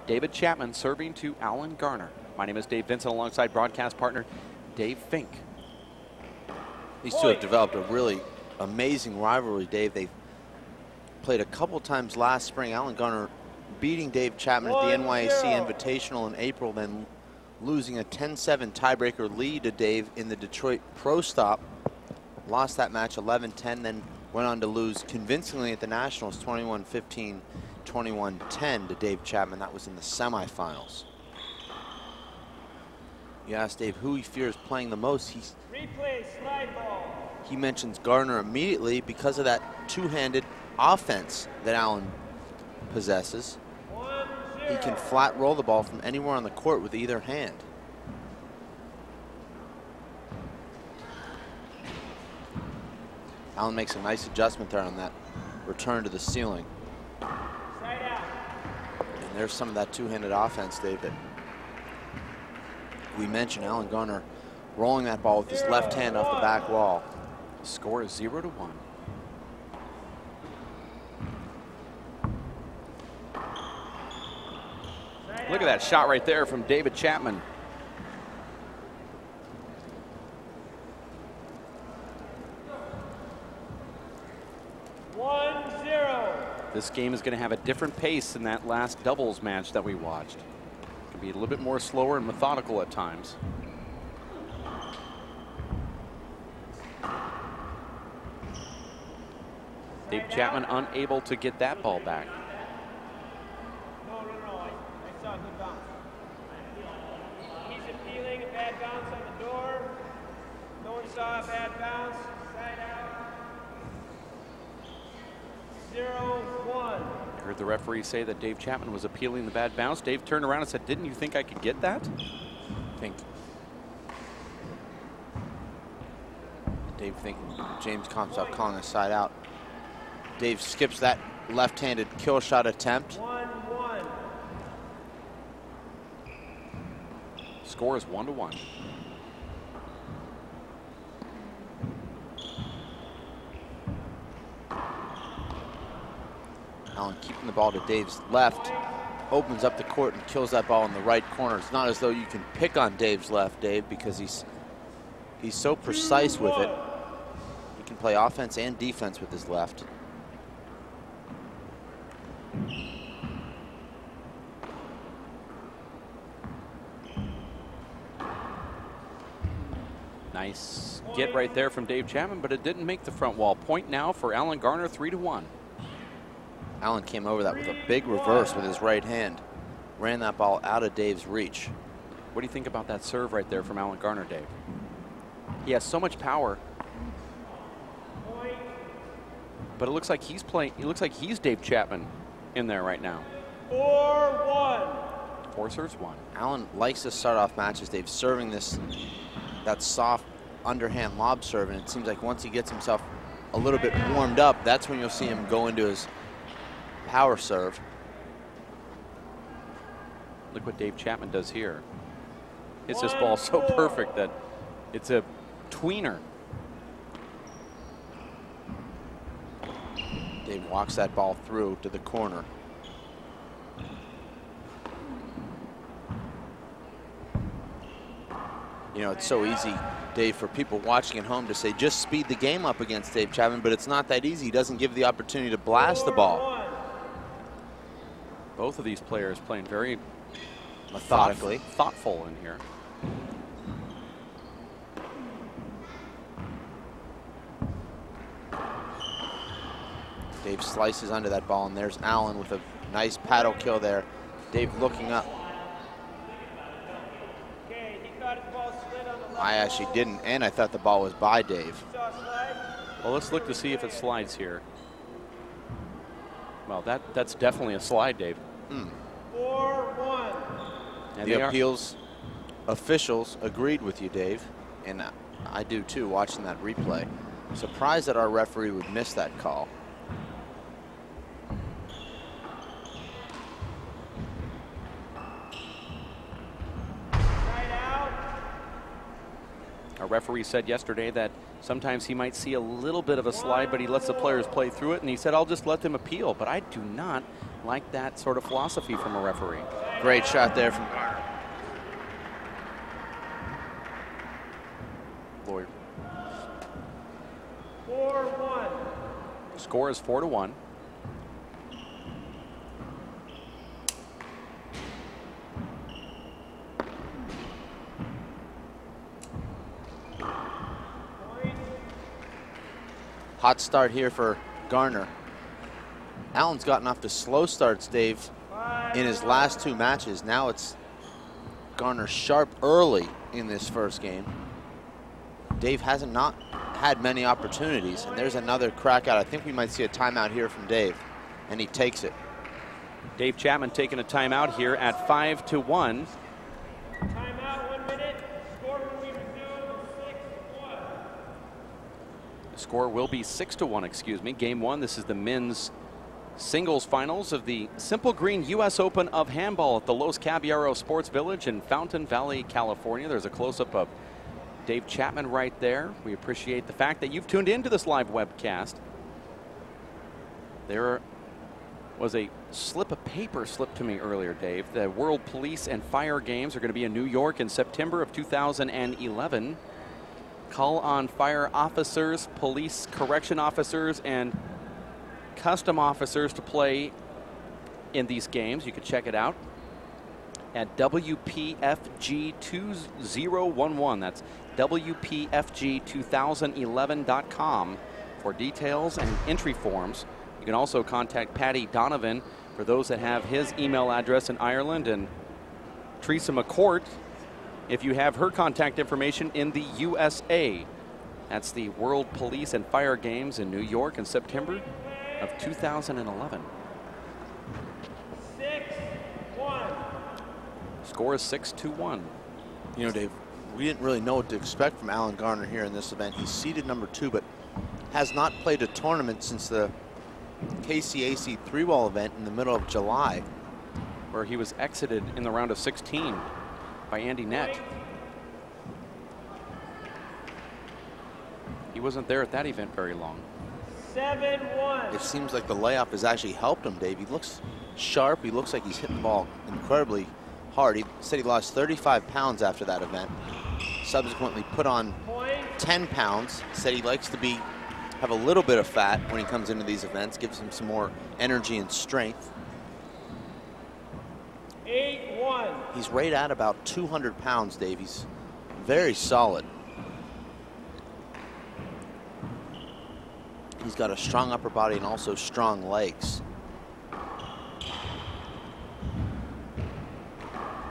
David Chapman serving to Alan Garner. My name is Dave Vincent alongside broadcast partner Dave Fink. These two have developed a really amazing rivalry, Dave. They've played a couple times last spring. Alan Garner beating Dave Chapman at the NYAC Invitational in April, then losing a 10-7 tiebreaker lead to Dave in the Detroit Pro Stop. Lost that match 11-10, then went on to lose convincingly at the Nationals 21-15, 21-10 to Dave Chapman. That was in the semifinals. You asked Dave who he fears playing the most. Replay, slide ball. He mentions Garner immediately because of that two-handed offense that Alan possesses. He can flat roll the ball from anywhere on the court with either hand. Alan makes a nice adjustment there on that return to the ceiling. Side out. And there's some of that two-handed offense, Dave, that we mentioned. Alan Garner rolling that ball with his left hand off the back wall. The score is 0-1. Look at that shot right there from David Chapman. This game is going to have a different pace than that last doubles match that we watched. It can be a little bit more slower and methodical at times. Dave Chapman unable to get that ball back. No, I saw a good bounce. He's appealing a bad bounce on the door. No one saw a bad bounce. Side out. 0-1. I heard the referee say that Dave Chapman was appealing the bad bounce. Dave turned around and said, "Didn't you think I could get that?" Dave thinking James Comstock calling a side out. Dave skips that left-handed kill shot attempt. 1-1. Score is 1-1. Alan keeping the ball to Dave's left, opens up the court and kills that ball in the right corner. It's not as though you can pick on Dave's left, Dave, because he's so precise with it. He can play offense and defense with his left. Nice get right there from Dave Chapman, but it didn't make the front wall. Point now for Alan Garner, 3-1. Alan came over that with a big reverse with his right hand. Ran that ball out of Dave's reach. What do you think about that serve right there from Alan Garner, Dave? He has so much power. But it looks like he's playing, it looks like he's Dave Chapman in there right now. 4-1. 4 serves 1. Alan likes to start off matches, Dave, serving that soft underhand lob serve, and it seems like once he gets himself a little bit warmed up, that's when you'll see him go into his power serve. Look what Dave Chapman does here. Hits this ball so perfect that it's a tweener. Dave walks that ball through to the corner. You know, it's so easy, Dave, for people watching at home to say just speed the game up against Dave Chapman, but it's not that easy. He doesn't give the opportunity to blast the ball. Both of these players playing very methodically, thoughtful in here. Dave slices under that ball, and there's Alan with a nice paddle kill there. Dave looking up. I actually didn't, and I thought the ball was by Dave. Well, let's look to see if it slides here. Well, that's definitely a slide, Dave. 4-1. The appeals officials agreed with you, Dave, and I do too, watching that replay. Surprised that our referee would miss that call. Our referee said yesterday that sometimes he might see a little bit of a slide, but he lets the players play through it, and he said, "I'll just let them appeal." But I do not like that sort of philosophy from a referee. Great shot there from Garner. Lloyd. 4-1. Score is 4-1. Hot start here for Garner. Allen's gotten off to slow starts, Dave, in his last 2 matches. Now it's Garner sharp early in this first game. Dave hasn't not had many opportunities, and there's another crack out. I think we might see a timeout here from Dave, and he takes it. Dave Chapman taking a timeout here at 5-1. Timeout, 1 minute. Score when we resume, 6-1. Score will be 6-1, excuse me. Game 1, this is the men's singles finals of the Simple Green U.S. Open of Handball at the Los Caballeros Sports Village in Fountain Valley, California. There's a close-up of Dave Chapman right there. We appreciate the fact that you've tuned into this live webcast. There was a slip of paper slipped to me earlier, Dave. The World Police and Fire Games are going to be in New York in September of 2011. Call on fire officers, police correction officers, and custom officers to play in these games. You can check it out at WPFG2011. That's WPFG2011.com for details and entry forms. You can also contact Patty Donovan for those that have his email address in Ireland, and Teresa McCourt if you have her contact information in the USA. That's the World Police and Fire Games in New York in September of 2011. 6-1. Score is 6-1. You know, Dave, we didn't really know what to expect from Alan Garner here in this event. He's seeded number 2, but has not played a tournament since the KCAC 3-wall event in the middle of July, where he was exited in the round of 16 by Andy Nett. He wasn't there at that event very long. 7-1. It seems like the layoff has actually helped him, Dave. He looks sharp. He looks like he's hitting the ball incredibly hard. He said he lost 35 pounds after that event. Subsequently put on 10 pounds. Said he likes to have a little bit of fat when he comes into these events. Gives him some more energy and strength. 8-1. He's right at about 200 pounds, Dave. He's very solid. He's got a strong upper body and also strong legs.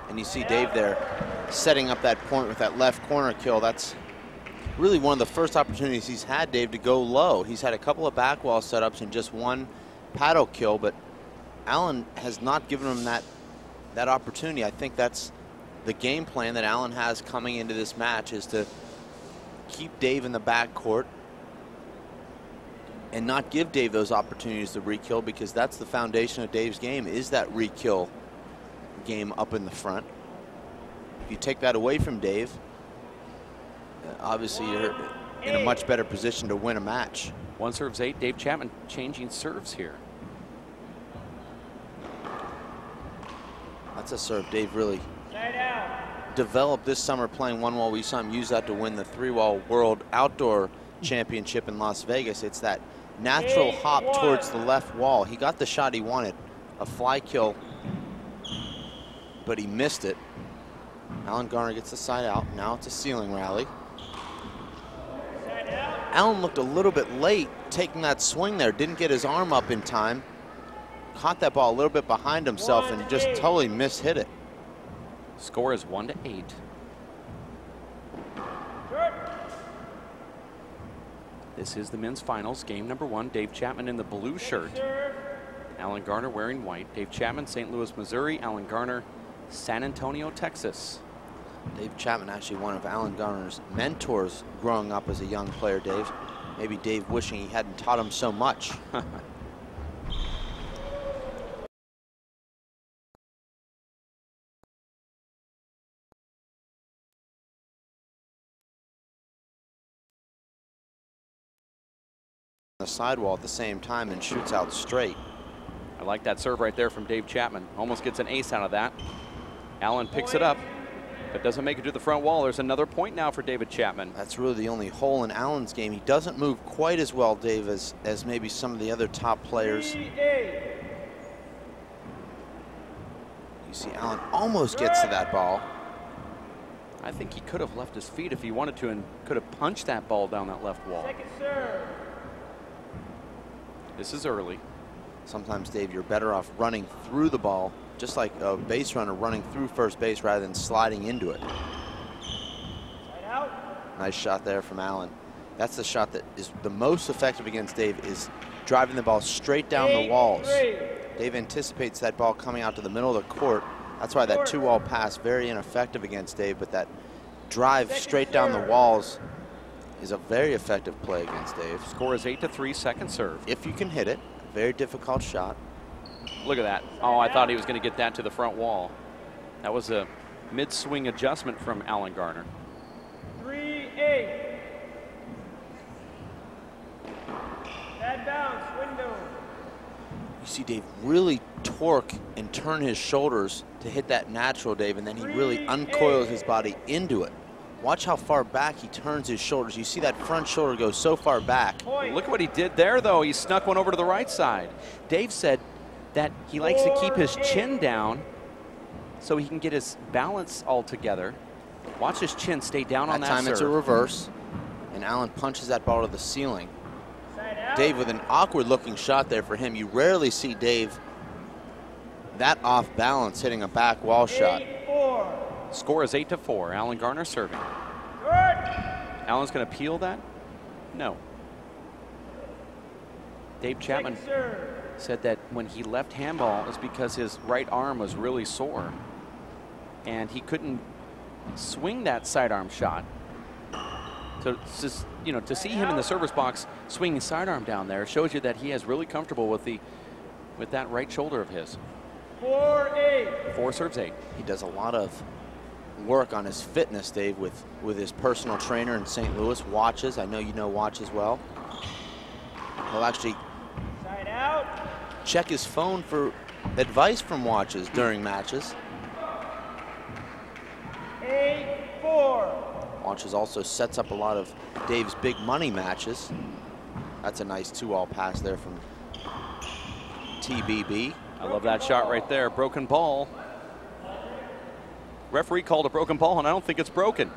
And you see Dave there setting up that point with that left corner kill. That's really one of the first opportunities he's had, Dave, to go low. He's had a couple of back wall setups and just one paddle kill, but Allen has not given him that opportunity. I think that's the game plan that Allen has coming into this match, is to keep Dave in the back court and not give Dave those opportunities to re-kill, because that's the foundation of Dave's game, is that re-kill game up in the front. If you take that away from Dave, obviously you're in a much better position to win a match. 1 serves 8. Dave Chapman changing serves here. That's a serve Dave really developed this summer playing 1-wall. We saw him use that to win the 3-wall World Outdoor Championship in Las Vegas. It's that natural hop towards the left wall. He got the shot he wanted, a fly kill, but he missed it. Alan Garner gets the side out. Now it's a ceiling rally. Allen looked a little bit late taking that swing there. Didn't get his arm up in time. Caught that ball a little bit behind himself and just totally mishit it. Score is 1-8. This is the men's finals, game number 1. Dave Chapman in the blue shirt. Alan Garner wearing white. Dave Chapman, St. Louis, Missouri. Alan Garner, San Antonio, Texas. Dave Chapman, actually one of Alan Garner's mentors growing up as a young player, Dave. Maybe Dave wishing he hadn't taught him so much. The sidewall at the same time and shoots out straight. I like that serve right there from Dave Chapman. Almost gets an ace out of that. Allen picks it up, but doesn't make it to the front wall. There's another point now for David Chapman. That's really the only hole in Allen's game. He doesn't move quite as well, Dave, as maybe some of the other top players. You see Allen almost gets to that ball. I think he could have left his feet if he wanted to and could have punched that ball down that left wall. Second serve. This is early. Sometimes, Dave, you're better off running through the ball, just like a base runner running through first base rather than sliding into it. Side out. Nice shot there from Allen. That's the shot that is the most effective against Dave, is driving the ball straight down the walls. Dave anticipates that ball coming out to the middle of the court. That's why that 2-wall pass, very ineffective against Dave, but that drive straight down the walls is a very effective play against Dave. Score is 8-3, second serve. If you can hit it, very difficult shot. Look at that. Oh, I thought he was going to get that to the front wall. That was a mid-swing adjustment from Allen Garner. 3-8. Bad bounce, window. You see Dave really torque and turn his shoulders to hit that natural, Dave, and then he really uncoils his body into it. Watch how far back he turns his shoulders. You see that front shoulder go so far back. Look at what he did there, though. He snuck one over to the right side. Dave said that he likes to keep his chin down so he can get his balance all together. Watch his chin stay down on that serve. That time it's a reverse, and Allen punches that ball to the ceiling. Dave with an awkward-looking shot there for him. You rarely see Dave that off balance hitting a back wall shot. 8-4. Score is 8-4. Allen Garner serving. Good. Allen's going to peel that? No. Dave Chapman said that when he left handball, it's because his right arm was really sore, and he couldn't swing that sidearm shot. So it's just, you know, to see him in the service box swinging sidearm down there shows you that he is really comfortable with that right shoulder of his. 4-8. 4 serves 8. He does a lot of work on his fitness, Dave, with his personal trainer in St. Louis, Watches. I know you know Watches well. He'll actually Side out. check his phone for advice from Watches during matches. 8-4. Watches also sets up a lot of Dave's big money matches. That's a nice 2-all pass there from TBB. I love that shot right there. Broken ball. Referee called a broken ball, and I don't think it's broken.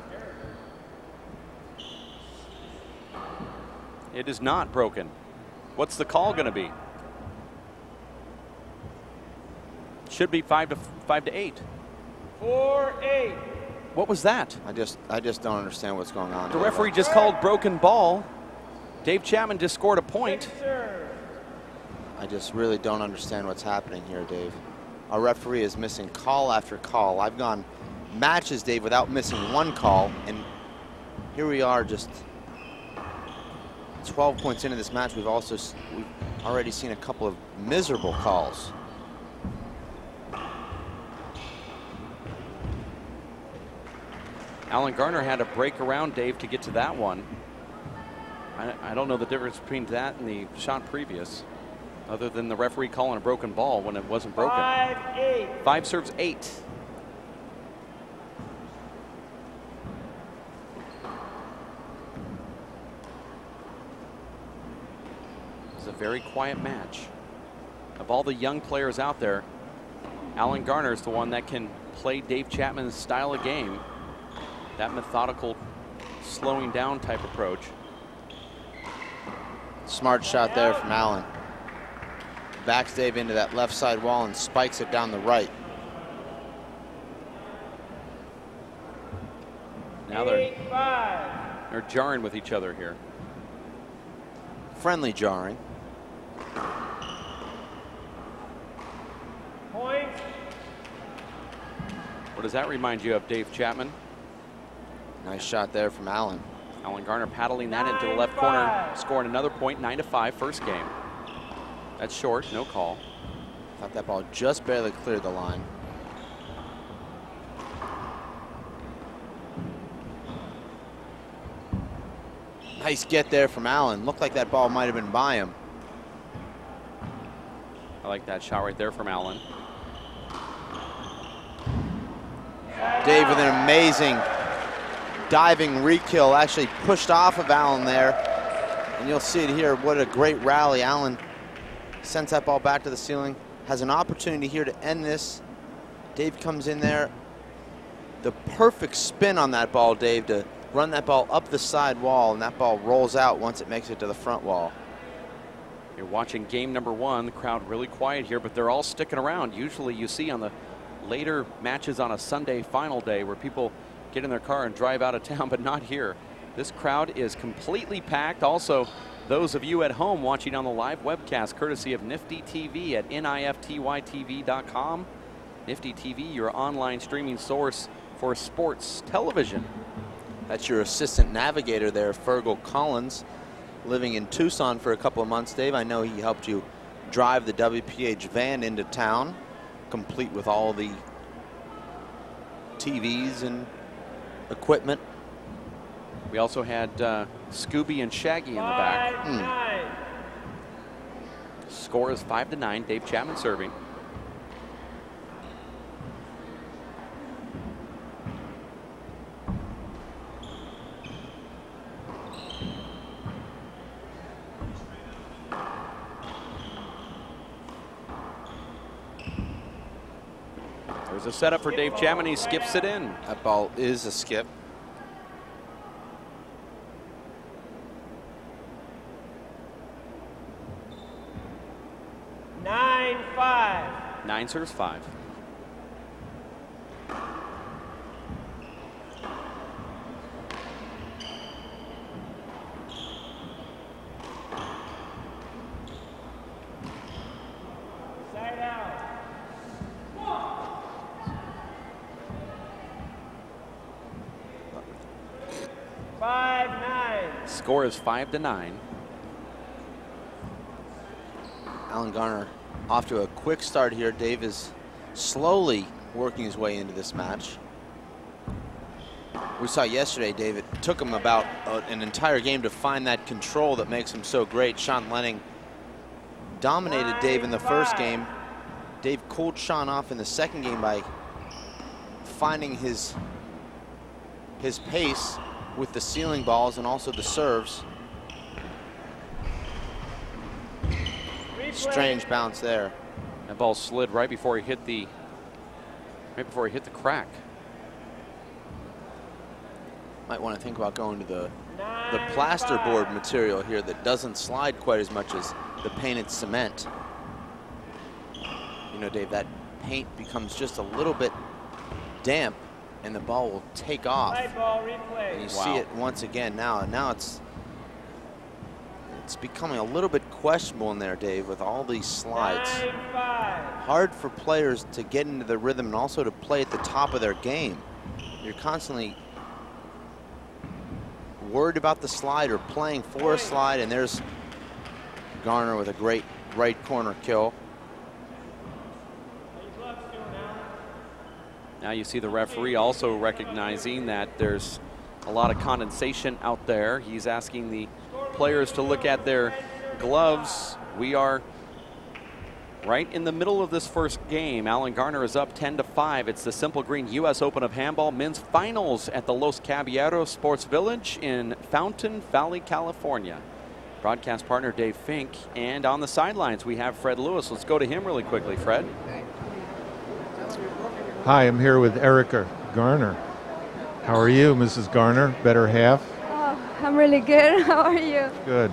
It is not broken. What's the call going to be? Should be 5-8. 4-8. What was that? I just don't understand what's going on. The Dave. referee just called broken ball. Dave Chapman just scored a point. I just really don't understand what's happening here, Dave. Our referee is missing call after call. I've gone matches, Dave, without missing one call, and here we are just 12 points into this match. We've already seen a couple of miserable calls. Allen Garner had to break around Dave to get to that one. I don't know the difference between that and the shot previous, other than the referee calling a broken ball when it wasn't broken. 5-8. 5 serves 8. It's a very quiet match. Of all the young players out there, Allen Garner is the one that can play Dave Chapman's style of game. That methodical, slowing down type approach. Smart shot there from Allen. Backs Dave into that left side wall and spikes it down the right. Now they're jarring with each other here. Friendly jarring. Point. What does that remind you of, Dave Chapman? Nice shot there from Allen. Allen Garner paddling that into the left corner, scoring another point, 9-5, first game. That's short, no call. Thought that ball just barely cleared the line. Nice get there from Allen. Looked like that ball might have been by him. I like that shot right there from Allen. Dave with an amazing diving re-kill, actually pushed off of Allen there. And you'll see it here, what a great rally. Allen sends that ball back to the ceiling, has an opportunity here to end this. Dave comes in there. The perfect spin on that ball, Dave, to run that ball up the side wall, and that ball rolls out once it makes it to the front wall. You're watching game number 1. The crowd really quiet here, but they're all sticking around. Usually you see on the later matches on a Sunday final day where people get in their car and drive out of town, but not here. This crowd is completely packed. Also, those of you at home watching on the live webcast, courtesy of Nifty TV at niftytv.com. Nifty TV, your online streaming source for sports television. That's your assistant navigator there, Fergal Collins, living in Tucson for a couple of months. Dave, I know he helped you drive the WPH van into town, complete with all the TVs and equipment. We also had Scooby and Shaggy in the back. Score is 5-9. Dave Chapman serving. There's a setup for Dave Chapman. He skips it in. That ball is a skip. Nine serves 5. Side out. 5-9. Score is 5-9. Allen Garner off to a quick start here. Dave is slowly working his way into this match. We saw yesterday, Dave, it took him about an entire game to find that control that makes him so great. Sean Lenning dominated Dave in the first game. Dave cooled Sean off in the second game by finding his pace with the ceiling balls and also the serves. Strange bounce there. That ball slid right before he hit the crack. Might want to think about going to the plasterboard material here that doesn't slide quite as much as the painted cement. You know, Dave, that paint becomes just a little bit damp and the ball will take off. And you see it once again now. And now it's becoming a little bit questionable in there, Dave, with all these slides. Hard for players to get into the rhythm and also to play at the top of their game. You're constantly worried about the slide or playing for a slide, and there's Garner with a great right corner kill. Now you see the referee also recognizing that there's a lot of condensation out there. He's asking the players to look at their gloves. We are right in the middle of this first game. Allen Garner is up 10-5. It's the Simple Green U.S. Open of Handball men's finals at the Los Caballeros Sports Village in Fountain Valley, California. Broadcast partner Dave Fink, and on the sidelines we have Fred Lewis. Let's go to him really quickly, Fred. Hi, I'm here with Erica Garner. How are you, Mrs. Garner? Better half? Oh, I'm really good. How are you? Good.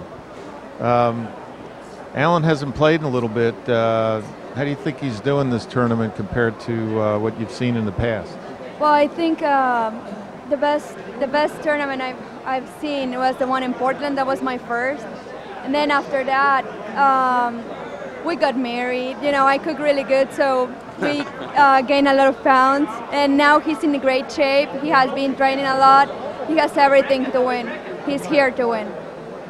Allen hasn't played in a little bit. How do you think he's doing this tournament compared to what you've seen in the past? Well, I think the best tournament I've seen was the one in Portland. That was my first. And then after that, we got married. You know, I cook really good, so we gained a lot of pounds. And now he's in great shape. He has been training a lot. He has everything to win. He's here to win.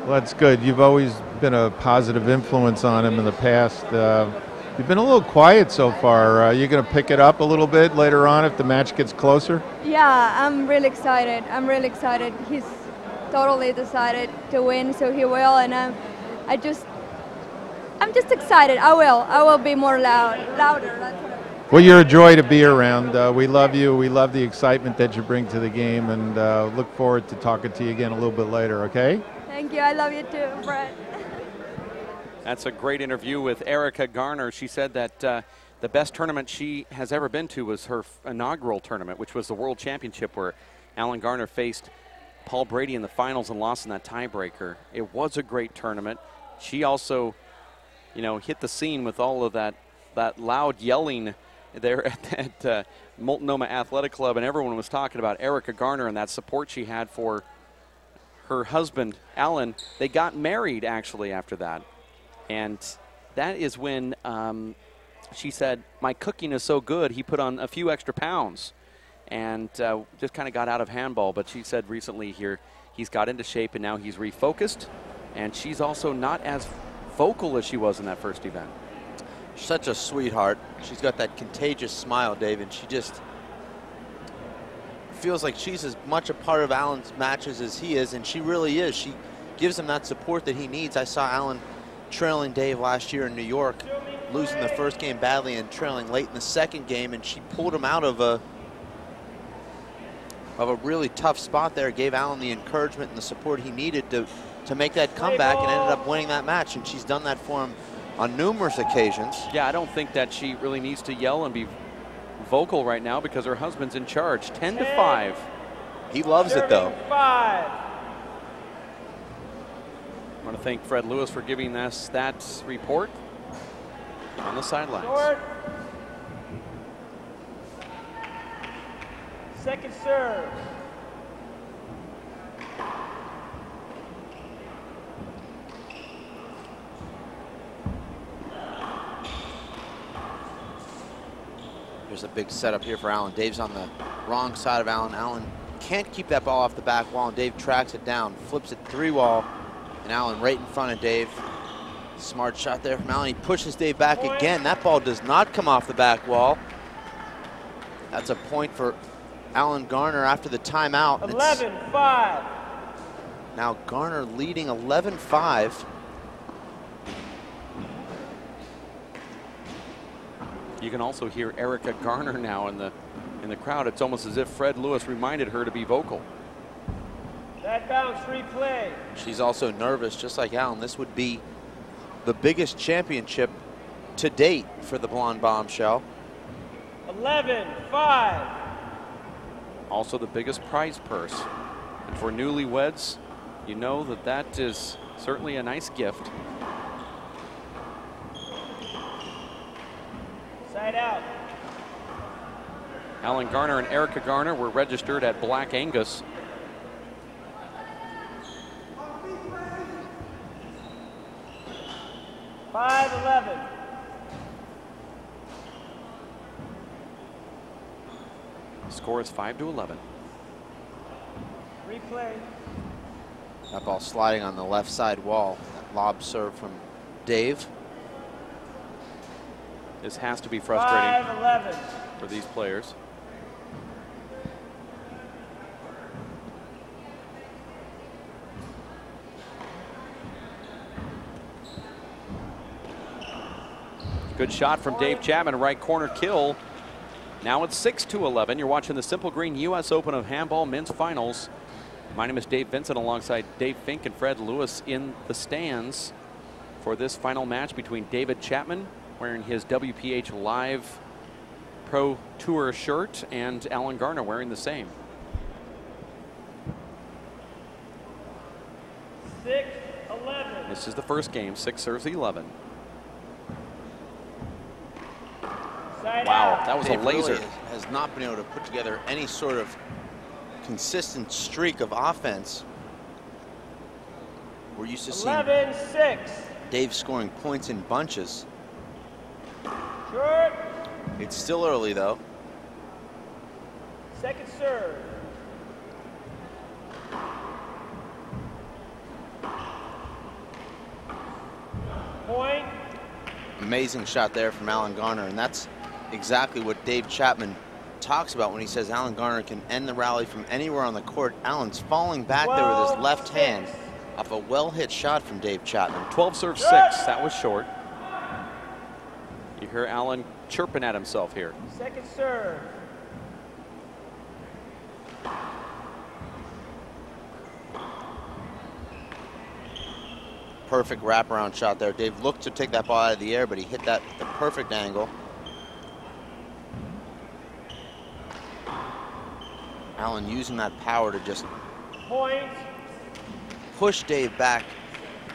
Well, that's good. You've always been a positive influence on him in the past. You've been a little quiet so far. Are you going to pick it up a little bit later on if the match gets closer? Yeah, I'm really excited. I'm really excited. He's totally decided to win, so he will. And I'm just excited. I will be more louder. That's what Well, you're a joy to be around. We love you. We love the excitement that you bring to the game, and look forward to talking to you again a little bit later, okay? Thank you. I love you too, Brett. That's a great interview with Erica Garner. She said that the best tournament she has ever been to was her inaugural tournament, which was the World Championship, where Alan Garner faced Paul Brady in the finals and lost in that tiebreaker. It was a great tournament. She also, you know, hit the scene with all of that loud yelling there at Multnomah Athletic Club, and everyone was talking about Erica Garner and that support she had for her husband, Alan. They got married, actually, after that. And that is when she said, my cooking is so good, he put on a few extra pounds. And just kind of got out of handball. But she said recently here, he's got into shape and now he's refocused. And she's also not as vocal as she was in that first event. Such a sweetheart. She's got that contagious smile, Dave, and she just feels like she's as much a part of Alan's matches as he is, and she really is. She gives him that support that he needs. I saw Alan trailing Dave last year in New York, losing the first game badly and trailing late in the second game, and she pulled him out of a really tough spot there, gave Alan the encouragement and the support he needed to make that comeback, and ended up winning that match, and she's done that for him on numerous occasions. Yeah, I don't think that she really needs to yell and be vocal right now because her husband's in charge. 10-5. He loves it, though. 5. I want to thank Fred Lewis for giving us that report on the sidelines. Short. Second serve. There's a big setup here for Alan. Dave's on the wrong side of Alan. Alan can't keep that ball off the back wall, and Dave tracks it down, flips it 3-wall, and Alan right in front of Dave. Smart shot there from Alan. He pushes Dave back again. That ball does not come off the back wall. That's a point for Alan Garner after the timeout. 11-5. Now Garner leading 11-5. You can also hear Erica Garner now in the crowd. It's almost as if Fred Lewis reminded her to be vocal. That bounce replay. She's also nervous, just like Alan. This would be the biggest championship to date for the Blonde Bombshell. 11-5. Also the biggest prize purse. And for newlyweds, you know that that is certainly a nice gift. Side out. Alan Garner and Erica Garner were registered at Black Angus. $5-11. The score is 5-11. Replay. That ball sliding on the left side wall. That lob serve from Dave. This has to be frustrating 5-11. for these players. Good shot from Dave Chapman, right corner kill. Now it's 6-11. You're watching the Simple Green U.S. Open of Handball Men's Finals. My name is Dave Vincent alongside Dave Fink and Fred Lewis in the stands for this final match between David Chapman, wearing his WPH Live Pro Tour shirt, and Alan Garner wearing the same. 6-11. This is the first game, 6 serves 11. Side Wow, out. that was Dave a laser. really has not been able to put together any sort of consistent streak of offense. We're used to seeing 11-6. Dave scoring points in bunches. Short. It's still early, though. Second serve. Point. Amazing shot there from Alan Garner, and that's exactly what Dave Chapman talks about when he says Alan Garner can end the rally from anywhere on the court. Alan's falling back there with his left hand off a well-hit shot from Dave Chapman. 12 serves 6. That was short. You hear Allen chirping at himself here. Second serve. Perfect wraparound shot there. Dave looked to take that ball out of the air, but he hit that at the perfect angle. Allen using that power to just Point. push Dave back.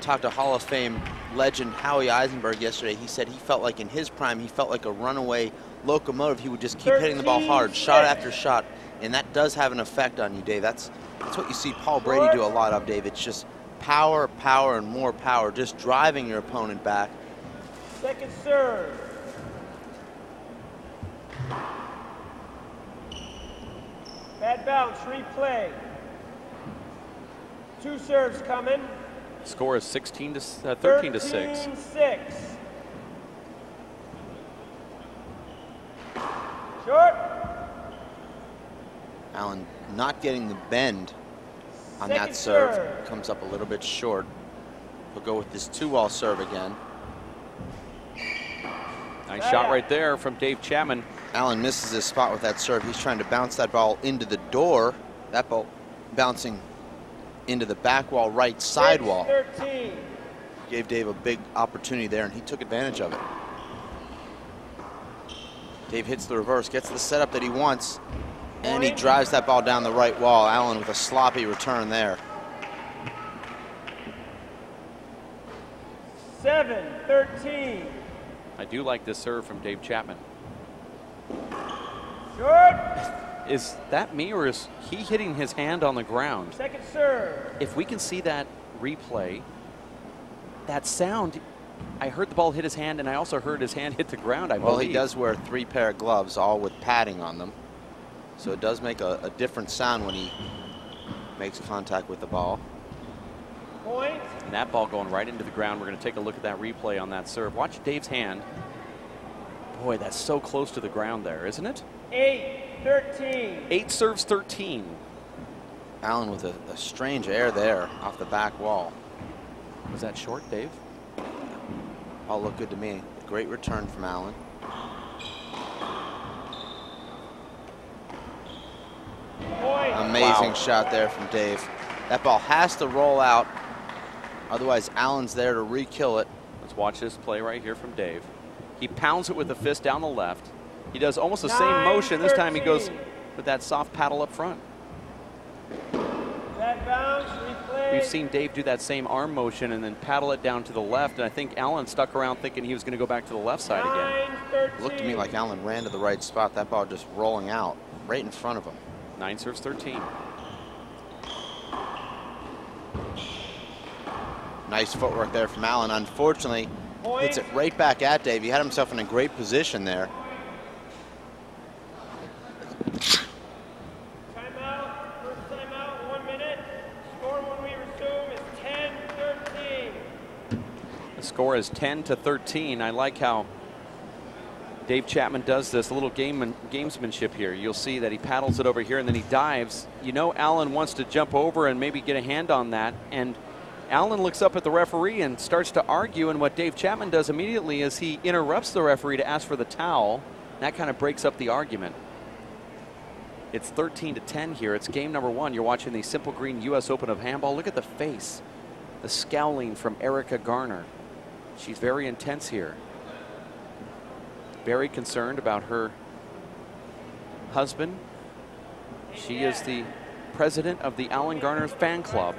Talked to Hall of Fame legend Howie Eisenberg yesterday. He said he felt like in his prime, he felt like a runaway locomotive. He would just keep hitting the ball hard, shot after shot, and that does have an effect on you, Dave. That's what you see Paul Brady do a lot of, Dave. It's just power, power, and more power, just driving your opponent back. Second serve. Bad bounce, replay. 2 serves coming. Score is 13 to 6. 13-6. Short. Allen not getting the bend on Second that serve. serve. Comes up a little bit short. He'll go with this 2-wall serve again. Nice shot right there from Dave Chapman. Allen misses his spot with that serve. He's trying to bounce that ball into the door. That ball bouncing into the back wall, right sidewall. 13. Gave Dave a big opportunity there, and he took advantage of it. Dave hits the reverse, gets the setup that he wants, and he drives that ball down the right wall. Allen with a sloppy return there. 7-13. I do like this serve from Dave Chapman. Short. Is that me, or is he hitting his hand on the ground? Second serve. If we can see that replay, that sound, I heard the ball hit his hand, and I also heard his hand hit the ground, I believe. Well, he does wear 3 pair of gloves, all with padding on them. So it does make a different sound when he makes contact with the ball. Point. And that ball going right into the ground. We're going to take a look at that replay on that serve. Watch Dave's hand. Boy, that's so close to the ground there, isn't it? 8-13. 8 serves 13. Allen with a strange air there off the back wall. Was that short, Dave? All looked good to me. Great return from Allen. Point. Amazing shot there from Dave. That ball has to roll out. Otherwise, Allen's there to re-kill it. Let's watch this play right here from Dave. He pounds it with the fist down the left. He does almost the same motion. This time he goes with that soft paddle up front. That bounce, replay. We've seen Dave do that same arm motion and then paddle it down to the left. And I think Allen stuck around thinking he was going to go back to the left side again. 9-13. Looked to me like Allen ran to the right spot. That ball just rolling out right in front of him. 9 serves 13. Nice footwork there from Allen. Unfortunately, hits it right back at Dave. He had himself in a great position there. Timeout. First timeout. 1 minute. Score when we resume is 10-13. The score is 10-13. I like how Dave Chapman does this, a little gamesmanship here. You'll see that he paddles it over here and then he dives. You know Allen wants to jump over and maybe get a hand on that, and Allen looks up at the referee and starts to argue, and what Dave Chapman does immediately is he interrupts the referee to ask for the towel. That kind of breaks up the argument. It's 13-10 here. It's game number 1. You're watching the Simple Green U.S. Open of Handball. Look at the face, the scowling from Erica Garner. She's very intense here. Very concerned about her husband. She is the president of the Allen Garner fan club.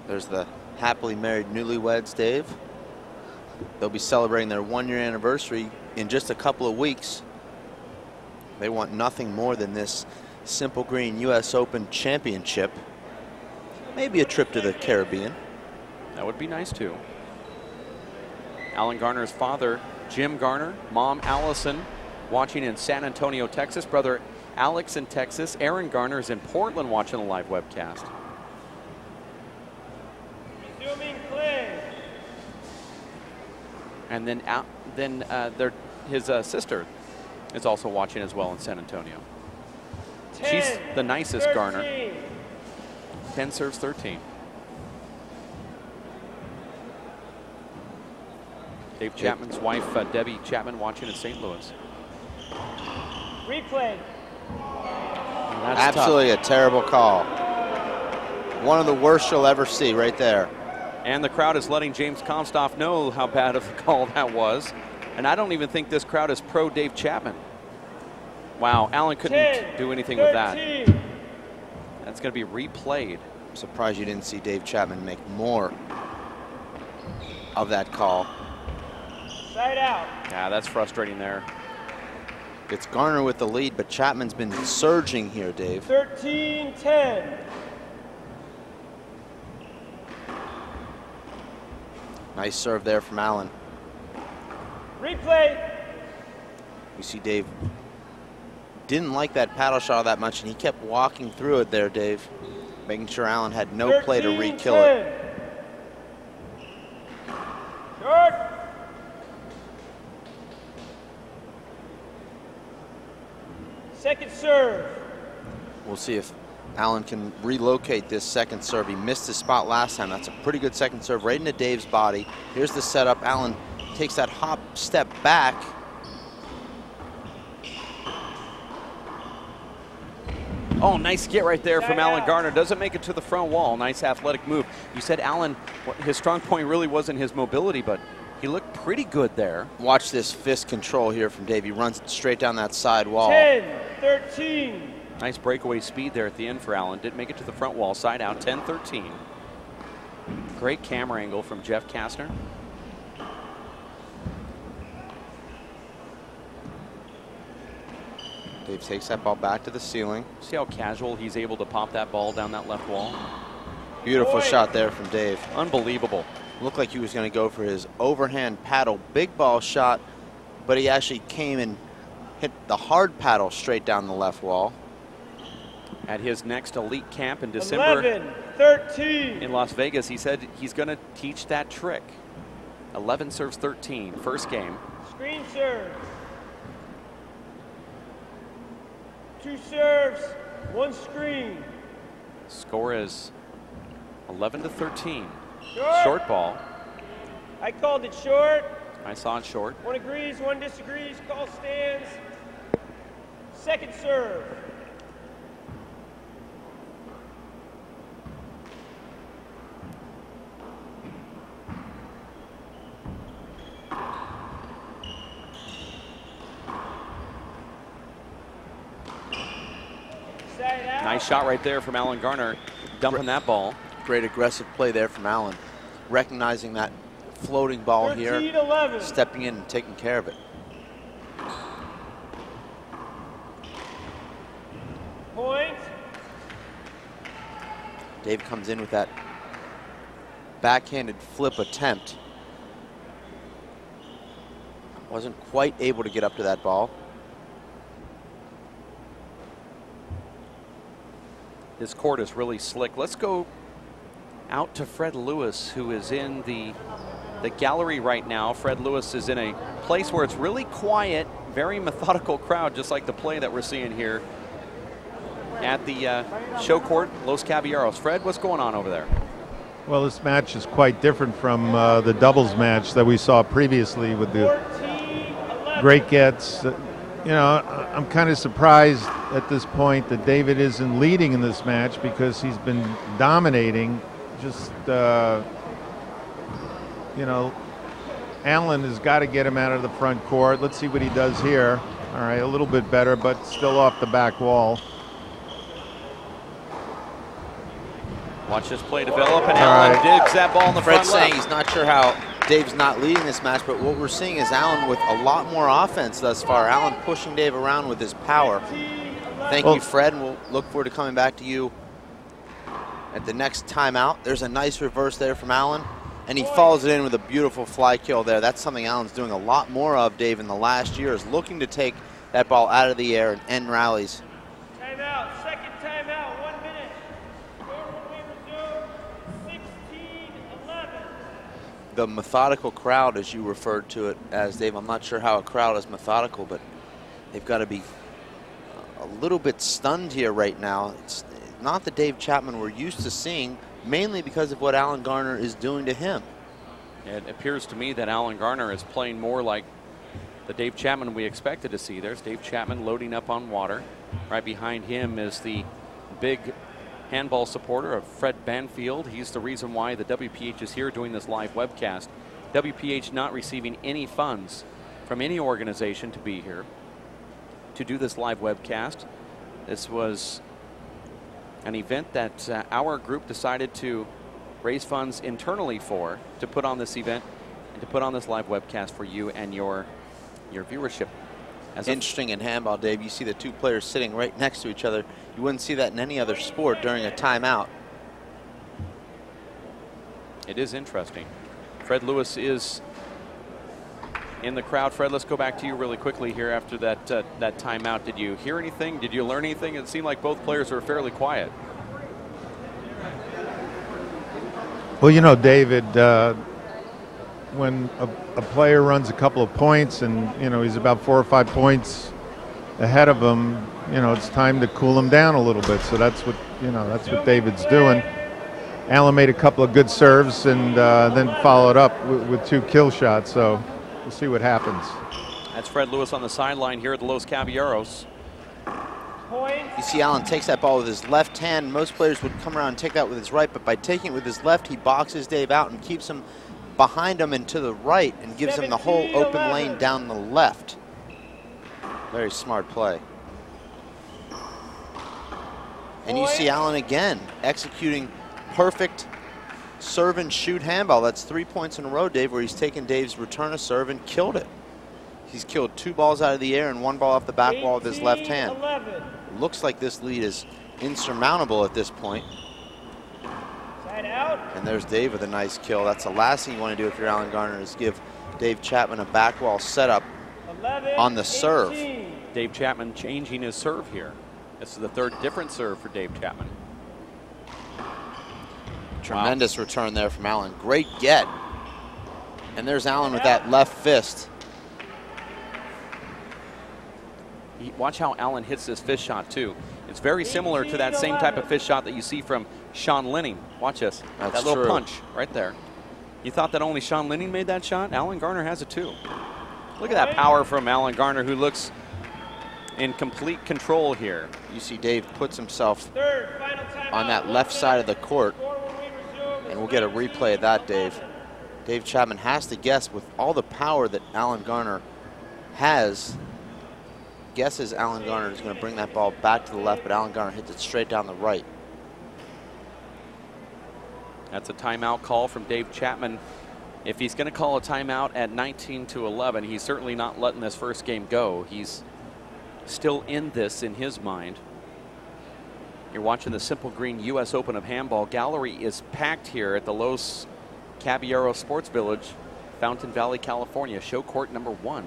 There's the happily married newlyweds, Dave. They'll be celebrating their 1-year anniversary in just a couple of weeks. They want nothing more than this Simple Green U.S. Open Championship. Maybe a trip to the Caribbean. That would be nice too. Allen Garner's father, Jim Garner, mom, Allison, watching in San Antonio, Texas. Brother Alex in Texas. Aaron Garner is in Portland watching the live webcast. Resuming play. And then his sister is also watching as well in San Antonio. She's the nicest, 13. Garner. 10 serves 13. Dave Chapman's wife, Debbie Chapman, watching in St. Louis. Replay. Absolutely a terrible call. One of the worst you'll ever see right there. And the crowd is letting James Comstoff know how bad of a call that was. And I don't even think this crowd is pro Dave Chapman. Wow, Allen couldn't do anything with that. That's going to be replayed. I'm surprised you didn't see Dave Chapman make more of that call. Side out. Yeah, that's frustrating there. It's Garner with the lead, but Chapman's been surging here, Dave. 13-10. Nice serve there from Allen. Replay. You see Dave didn't like that paddle shot that much, and he kept walking through it there, Dave, making sure Allen had no play to re-kill it. Short. Second serve. We'll see if Allen can relocate this second serve. He missed his spot last time. That's a pretty good second serve right into Dave's body. Here's the setup. Allen takes that hop step back. Oh, nice get right there from Allen Garner. Doesn't make it to the front wall. Nice athletic move. You said Allen, his strong point really wasn't his mobility, but he looked pretty good there. Watch this fist control here from Dave. He runs straight down that side wall. 10-13. Nice breakaway speed there at the end for Allen. Didn't make it to the front wall. Side out, 10-13. Great camera angle from Jeff Kastner. Dave takes that ball back to the ceiling. See how casual he's able to pop that ball down that left wall? Beautiful shot there from Dave. Unbelievable. Looked like he was going to go for his overhand paddle big ball shot, but he actually came and hit the hard paddle straight down the left wall. At his next elite camp in December 11-13. in Las Vegas, he said he's going to teach that trick. 11 serves 13, first game. Screen serve. 2 serves, 1 screen. Score is 11-13. Short ball. I called it short. I saw it short. 1 agrees, 1 disagrees. Call stands. Second serve. Nice shot right there from Allen Garner, dumping that ball. Great aggressive play there from Allen, recognizing that floating ball here, 13-11. stepping in and taking care of it. Point. Dave comes in with that backhanded flip attempt. Wasn't quite able to get up to that ball. This court is really slick. Let's go out to Fred Lewis, who is in the gallery right now. Fred Lewis is in a place where it's really quiet, very methodical crowd, just like the play that we're seeing here at the show court, Los Caballeros. Fred, what's going on over there? Well, this match is quite different from the doubles match that we saw previously with the great gets. You know, I'm kind of surprised at this point that David isn't leading in this match because he's been dominating. Just, you know, Allen has got to get him out of the front court. Let's see what he does here. All right, a little bit better, but still off the back wall. Watch this play develop, and Allen digs that ball in the front left. Fred's saying he's not sure how Dave's not leading this match, but what we're seeing is Allen with a lot more offense thus far. Allen pushing Dave around with his power. Thank you, Fred, and we'll look forward to coming back to you at the next timeout. There's a nice reverse there from Allen, and he follows it in with a beautiful fly kill there. That's something Allen's doing a lot more of, Dave, in the last year, is looking to take that ball out of the air and end rallies. Timeout, second timeout, 1 minute. Score when we resume, 16-11. The methodical crowd, as you referred to it as, Dave, I'm not sure how a crowd is methodical, but they've got to be a little bit stunned here right now. It's not the Dave Chapman we're used to seeing, mainly because of what Allen Garner is doing to him. It appears to me that Alan Garner is playing more like the Dave Chapman we expected to see. There's Dave Chapman loading up on water. Right behind him is the big handball supporter of Fred Banfield. He's the reason why the WPH is here doing this live webcast. WPH not receiving any funds from any organization to be here to do this live webcast. This was an event that our group decided to raise funds internally for, to put on this event and to put on this live webcast for you and your viewership. As interesting in handball, Dave, you see the two players sitting right next to each other. You wouldn't see that in any other sport during a timeout. It is interesting. Fred Lewis is in the crowd. Fred, let's go back to you really quickly here after that that timeout. Did you hear anything? Did you learn anything? It seemed like both players were fairly quiet. Well, you know, David, when a player runs a couple of points and, you know, he's about 4 or 5 points ahead of him, you know, it's time to cool him down a little bit. So that's what, you know, that's what David's doing. Alan made a couple of good serves and then followed up with 2 kill shots. So we'll see what happens. That's Fred Lewis on the sideline here at the Los Caballeros. You see Alan takes that ball with his left hand. Most players would come around and take that with his right, but by taking it with his left, he boxes Dave out and keeps him behind him and to the right and gives him the whole open lane down the left. Very smart play. And you see Alan again executing perfect serve and shoot handball. That's 3 points in a row, Dave, where he's taken Dave's return of serve and killed it. He's killed 2 balls out of the air and 1 ball off the back wall with his left hand. Looks like this lead is insurmountable at this point. Side out. And there's Dave with a nice kill. That's the last thing you want to do if you're Alan Garner, is give Dave Chapman a back wall setup on the serve. Dave Chapman changing his serve here. This is the 3rd different serve for Dave Chapman. Tremendous return there from Alan. Great get. And there's Alan with that left fist. Watch how Alan hits this fist shot too. It's very similar to that same type of fist shot that you see from Sean Linning. Watch this. That's that little true. punch right there. You thought that only Sean Linning made that shot? Alan Garner has it too. Look at that power from Alan Garner, who looks in complete control here. You see Dave puts himself on that left side of the court, and we'll get a replay of that, Dave. Dave Chapman has to guess, with all the power that Alan Garner has, guesses Alan Garner is going to bring that ball back to the left, but Alan Garner hits it straight down the right. That's a timeout call from Dave Chapman. If he's going to call a timeout at 19-11, he's certainly not letting this first game go. He's still in this in his mind. You're watching the Simple Green U.S. Open of Handball. Gallery is packed here at the Los Caballeros Sports Village, Fountain Valley, California, show court number 1,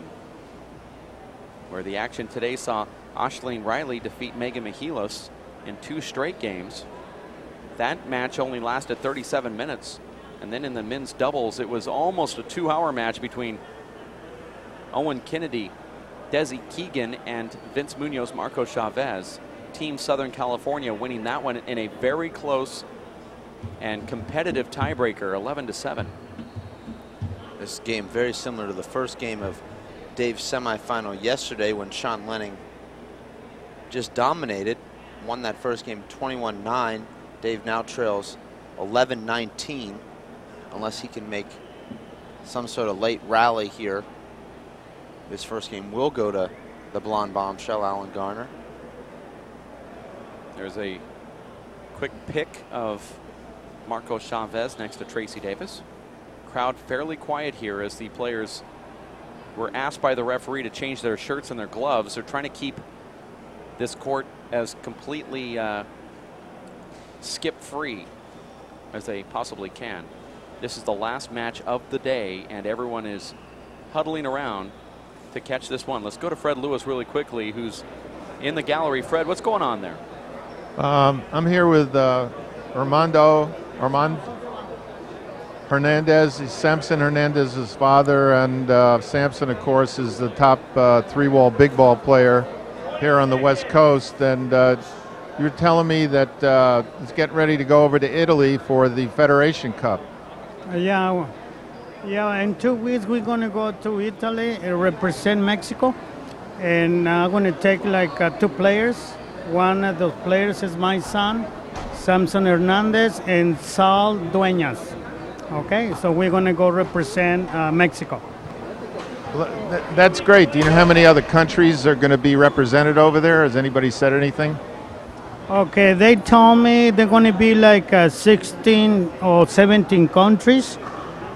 where the action today saw Ashleen Riley defeat Megan Michilos in 2 straight games. That match only lasted 37 minutes. And then in the men's doubles, it was almost a 2-hour match between Owen Kennedy, Desi Keegan, and Vince Munoz, Marco Chavez. Team Southern California winning that one in a very close and competitive tiebreaker, 11-7. This game very similar to the first game of Dave's semifinal yesterday, when Sean Lenning just dominated, won that first game 21-9. Dave now trails 11-19, unless he can make some sort of late rally here. This first game will go to the blonde bombshell, Alan Garner. There's a quick pick of Marco Chavez next to Tracy Davis. Crowd fairly quiet here as the players were asked by the referee to change their shirts and their gloves. They're trying to keep this court as completely skip-free as they possibly can. This is the last match of the day, and everyone is huddling around to catch this one. Let's go to Fred Lewis really quickly, who's in the gallery. Fred, what's going on there? I'm here with Armand Hernandez. He's Samson Hernandez's father, and Samson, of course, is the top 3-wall big ball player here on the West Coast. And you were telling me that he's getting ready to go over to Italy for the Federation Cup. Yeah, Yeah, in 2 weeks we're gonna go to Italy and represent Mexico, and I'm gonna take like 2 players. One of those players is my son, Samson Hernandez, and Sal Dueñas. Okay, so we're gonna go represent Mexico. Well, that's great. Do you know how many other countries are going to be represented over there? Has anybody said anything? Okay, they told me they're gonna be like 16 or 17 countries.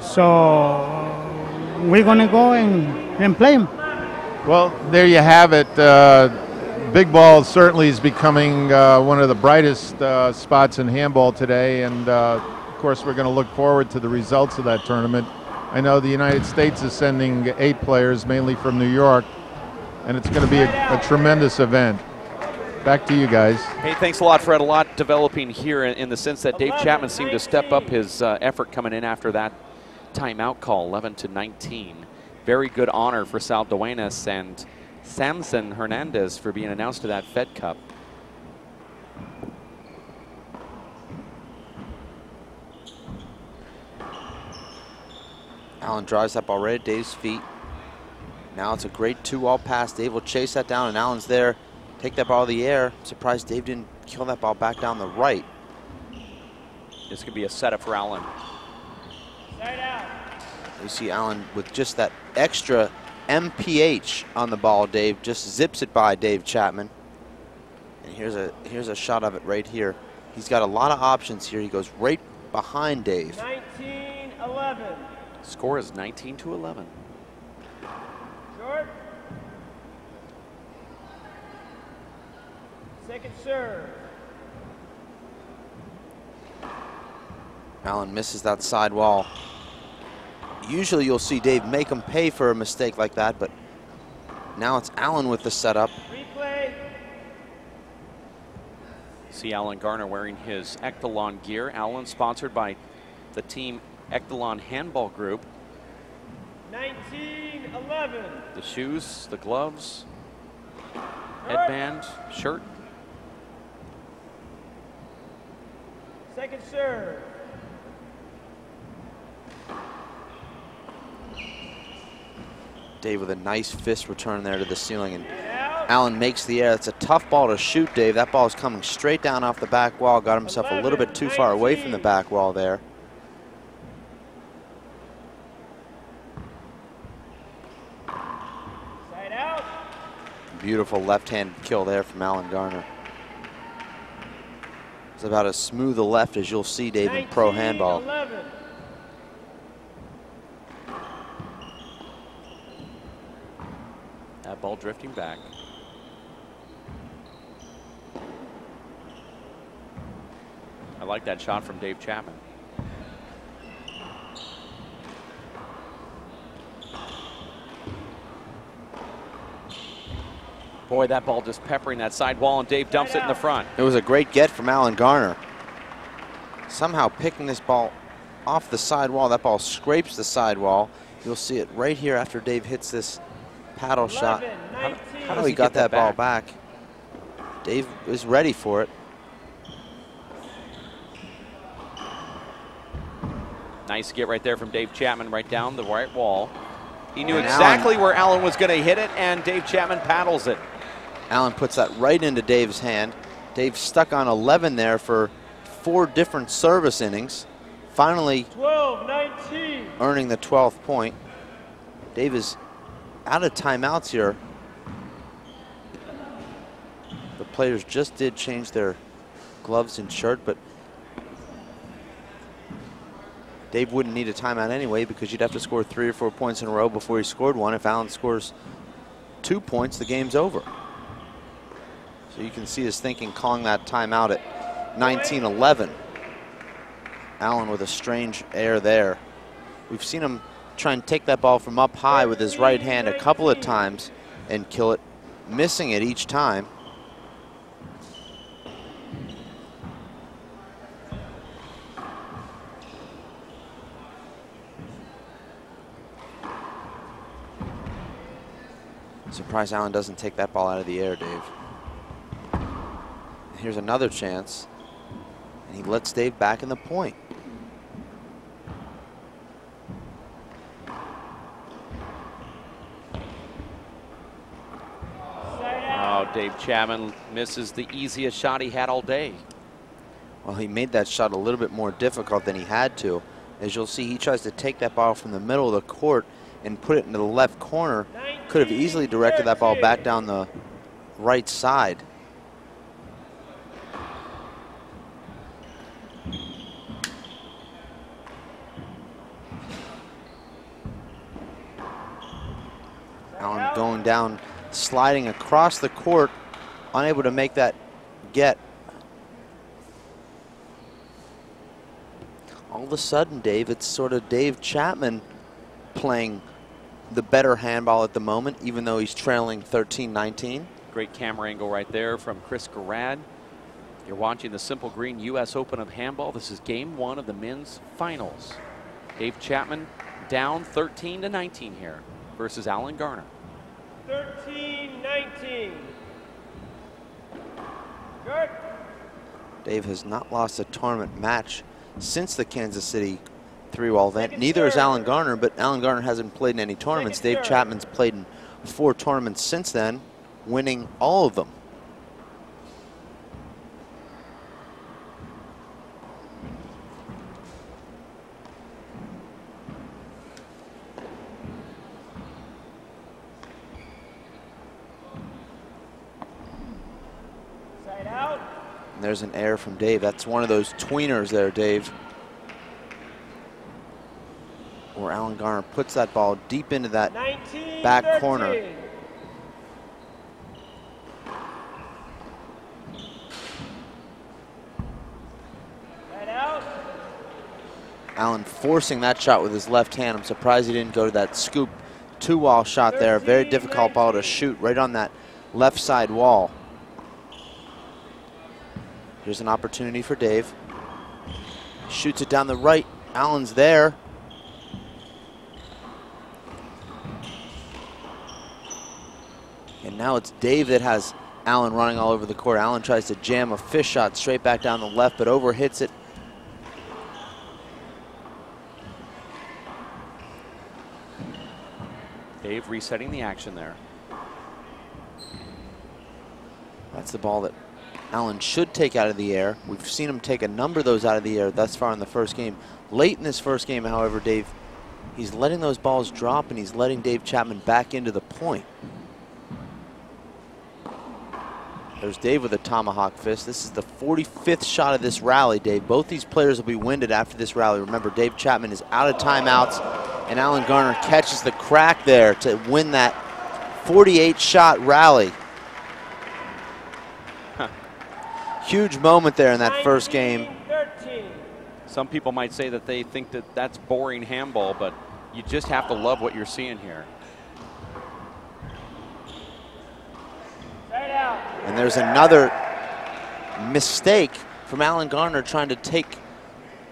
So we're gonna go and play them. Well, there you have it. Big ball certainly is becoming one of the brightest spots in handball today, and of course we're going to look forward to the results of that tournament. I know the United States is sending 8 players, mainly from New York, and it's going to be a tremendous event. Back to you guys. Hey, thanks a lot, Fred. A lot developing here in the sense that Dave Chapman seemed to step up his effort coming in after that timeout call, 11-19. Very good honor for Sal Duenas and Samson Hernandez for being announced to that Fed Cup. Allen drives that ball right at Dave's feet. Now it's a great 2-all pass. Dave will chase that down, and Allen's there. Take that ball in the air. I'm surprised Dave didn't kill that ball back down the right. This could be a setup for Allen. You see Allen with just that extra MPH on the ball. Dave just zips it by Dave Chapman. And here's a shot of it right here. He's got a lot of options here. He goes right behind Dave. 19-11. Score is 19-11. Short. Second serve. Allen misses that side wall. Usually you'll see Dave make him pay for a mistake like that, but now it's Allen with the setup. Replay. See Alan Garner wearing his Echelon gear. Allen sponsored by the team Echelon Handball Group. 19-11. The shoes, the gloves, headband, shirt. Second serve. Dave with a nice fist return there to the ceiling, and Allen makes the air. It's a tough ball to shoot, Dave. That ball is coming straight down off the back wall. Got himself a little bit too far away from the back wall there. Side out. Beautiful left-hand kill there from Alan Garner. It's about as smooth a left as you'll see, Dave, in pro handball. 19-11. That ball drifting back. I like that shot from Dave Chapman. Boy, that ball just peppering that side wall, and Dave dumps it in the front. It was a great get from Alan Garner. Somehow picking this ball off the side wall. That ball scrapes the side wall. You'll see it right here after Dave hits this paddle shot. How do he got that ball back? Dave is ready for it. Nice get right there from Dave Chapman, right down the right wall. He knew And exactly where Allen was going to hit it, and Dave Chapman paddles it. Allen puts that right into Dave's hand. Dave stuck on 11 there for 4 different service innings. Finally 12-19. earning the 12th point. Dave is out of timeouts here. The players just did change their gloves and shirt, but Dave wouldn't need a timeout anyway because you'd have to score 3 or 4 points in a row before he scored one. If Allen scores 2 points, the game's over. So you can see his thinking calling that timeout at 19-11. Allen with a strange air there. We've seen him try and take that ball from up high with his right hand a couple of times and kill it, missing it each time. Surprised Allen doesn't take that ball out of the air, Dave. Here's another chance, and he lets Dave back in the point. Dave Chapman misses the easiest shot he had all day. Well, he made that shot a little bit more difficult than he had to. As you'll see, he tries to take that ball from the middle of the court and put it into the left corner. Could have easily directed that ball back down the right side. Allen going down, sliding across the court, unable to make that get. All of a sudden, Dave, it's sort of Dave Chapman playing the better handball at the moment, even though he's trailing 13-19. Great camera angle right there from Chris Garrad. You're watching the Simple Green U.S. Open of Handball. This is game 1 of the men's finals. Dave Chapman down 13-19 here versus Alan Garner. 13-19. Good. Dave has not lost a tournament match since the Kansas City 3-wall event. Neither is Alan Garner, but Alan Garner hasn't played in any tournaments. Dave Chapman's played in 4 tournaments since then, winning all of them. Side out. And there's an error from Dave. That's one of those tweeners there, Dave, where Alan Garner puts that ball deep into that back corner. Allen forcing that shot with his left hand. I'm surprised he didn't go to that scoop 2-wall shot there. Very difficult ball to shoot right on that left side wall. Here's an opportunity for Dave. Shoots it down the right. Allen's there. And now it's Dave that has Allen running all over the court. Allen tries to jam a fish shot straight back down the left, but overhits it. Dave resetting the action there. That's the ball that Allen should take out of the air. We've seen him take a number of those out of the air thus far in the first game. Late in this first game, however, Dave, he's letting those balls drop and he's letting Dave Chapman back into the point. There's Dave with a tomahawk fist. This is the 45th shot of this rally, Dave. Both these players will be winded after this rally. Remember, Dave Chapman is out of timeouts, and Alan Garner catches the crack there to win that 48-shot rally. Huge moment there in that first game. 13. Some people might say that they think that that's boring handball, but you just have to love what you're seeing here. And there's another mistake from Alan Garner trying to take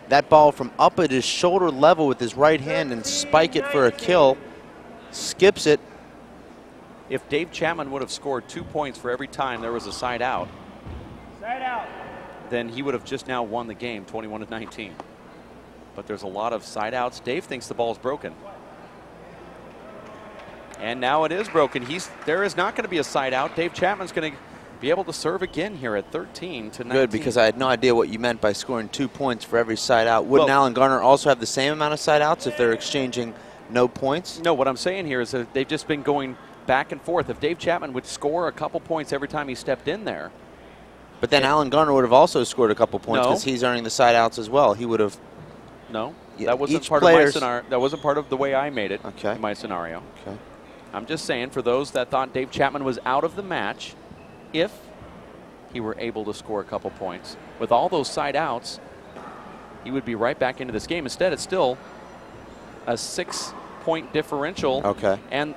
that ball from up at his shoulder level with his right hand and spike it for a kill. Skips it. If Dave Chapman would have scored 2 points for every time there was a side out, then he would have just now won the game 21-19. But there's a lot of side outs. Dave thinks the ball's broken. And now it is broken. There is not going to be a side out. Dave Chapman's going to be able to serve again here at 13-19. Good, because I had no idea what you meant by scoring 2 points for every side out. Wouldn't Alan Garner also have the same amount of side outs if they're exchanging no points? No, what I'm saying here is that they've just been going back and forth. If Dave Chapman would score a couple points every time he stepped in there. But then Alan Garner would have also scored a couple points because he's earning the side outs as well. He would have. No, Yeah, that wasn't each part of my player's- scenario. That wasn't part of the way I made it Okay. in my scenario. Okay. I'm just saying, for those that thought Dave Chapman was out of the match, if he were able to score a couple points, with all those side outs, he would be right back into this game. Instead, it's still a 6-point differential. Okay. And